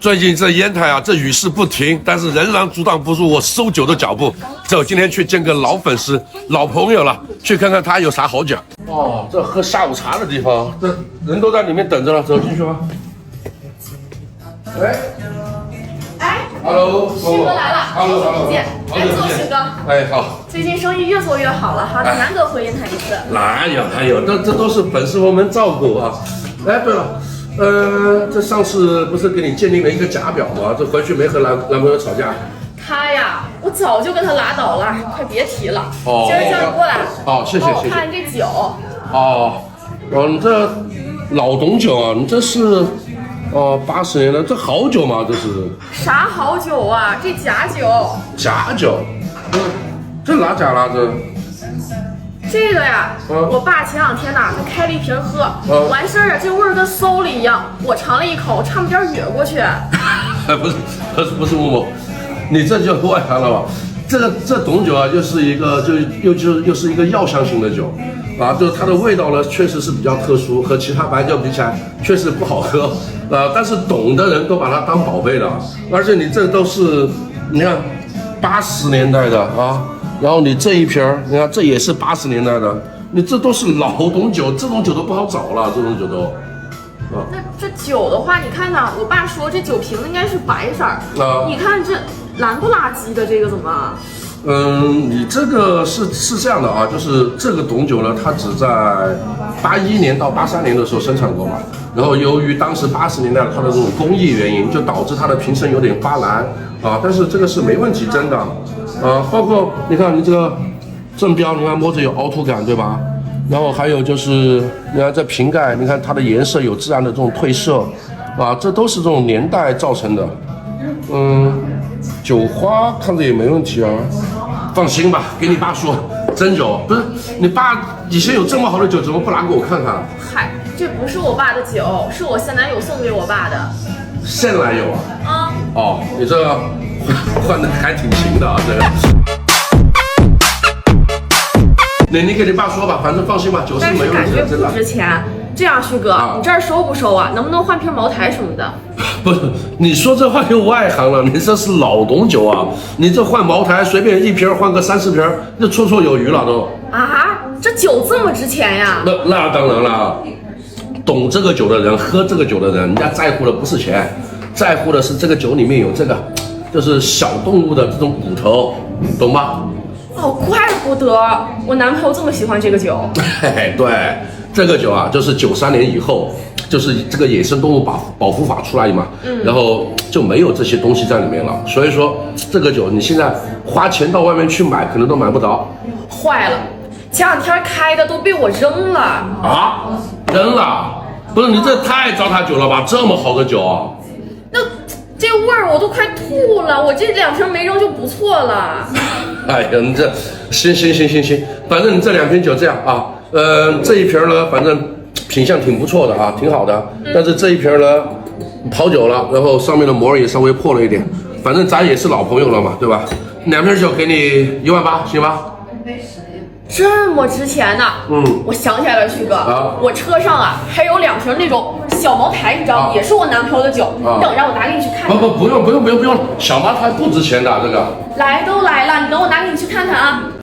最近这烟台啊，这雨势不停，但是仍然阻挡不住我收酒的脚步。走，今天去见个老粉丝、老朋友了，去看看他有啥好酒。哦，这喝下午茶的地方，这人都在里面等着了，走进去吧。哎 ，Hello， 旭哥来了 ，Hello， 好久不见，好久不见，旭哥。哎，好。最近生意越做越好了哈，难得回烟台一次。哪有，这都是粉丝们照顾啊。哎，对了。这上次不是给你鉴定了一个假表吗？这回去没和男朋友吵架？他呀，我早就跟他拉倒了，快别提了。哦，今儿叫你过来，哦，谢谢谢谢。看你这酒。哦，你这老董酒啊，你这是80年的，这好酒吗？这是啥好酒啊？这假酒。假酒？这哪假啦？这个呀，我爸前2天呐，他开了一瓶喝，完事儿啊，这味儿跟馊了一样。我尝了一口，差不点哕过去。不是木木，你这就外行了吧？这董酒啊，又是一个又是一个药香型的酒，啊，就是它的味道呢，确实是比较特殊，和其他白酒比起来，确实不好喝，但是懂的人都把它当宝贝的，而且你这都是，你看，80年代的啊。然后你这一瓶，你看这也是80年代的，你这都是老董酒，这种酒都不好找了，这种酒都。那这酒的话，你看呢？我爸说这酒瓶应该是白色儿，你看这蓝不拉几的，这个怎么？你这个是这样的啊，就是这个董酒呢，它只在81年到83年的时候生产过嘛，然后由于当时80年代它的这种工艺原因，就导致它的瓶身有点发蓝啊，但是这个是没问题，真的。包括你看你这个正标，你看摸着有凹凸感，对吧？然后还有就是，你看这瓶盖，你看它的颜色有自然的这种褪色，啊，这都是这种年代造成的。酒花看着也没问题啊，放心吧，给你爸说，真酒，不是你爸以前有这么好的酒，怎么不拿给我看看？嗨，这不是我爸的酒，是我现男友送给我爸的。现男友啊？啊。哦，你这个换的还挺勤的啊，这个。你给你爸说吧，反正放心吧，酒是没问题的，真的。不值钱。这样，旭哥，你这儿收不收啊？能不能换瓶茅台什么的？不是，你说这话又外行了。你这是老董酒啊，你这换茅台随便一瓶换个30瓶，那绰绰有余了都。啊，这酒这么值钱呀？那当然了，懂这个酒的人，喝这个酒的人，人家在乎的不是钱，在乎的是这个酒里面有这个，就是小动物的这种骨头，懂吗？哦，怪不得我男朋友这么喜欢这个酒。嘿嘿，对，这个酒啊，就是93年以后，就是这个野生动物保护法出来嘛，然后就没有这些东西在里面了。所以说，这个酒你现在花钱到外面去买，可能都买不着。坏了，前2天开的都被我扔了。啊？扔了？不是，你这太糟蹋酒了吧？这么好的酒。那这味儿我都快吐了，我这2瓶没扔就不错了。哎呀，你这行，反正你这2瓶酒这样啊，这一瓶呢，反正品相挺不错的啊，挺好的。但是这一瓶呢，跑酒了，然后上面的膜也稍微破了一点。反正咱也是老朋友了嘛，对吧？2瓶酒给你18000，行吧？这么值钱呢？我想起来了，旭哥，我车上啊还有2瓶那种小茅台，你知道，也是我男朋友的酒。你等让我拿给你去看看。不用，小茅台不值钱的这个。来都来了，你等我拿给你去看看啊。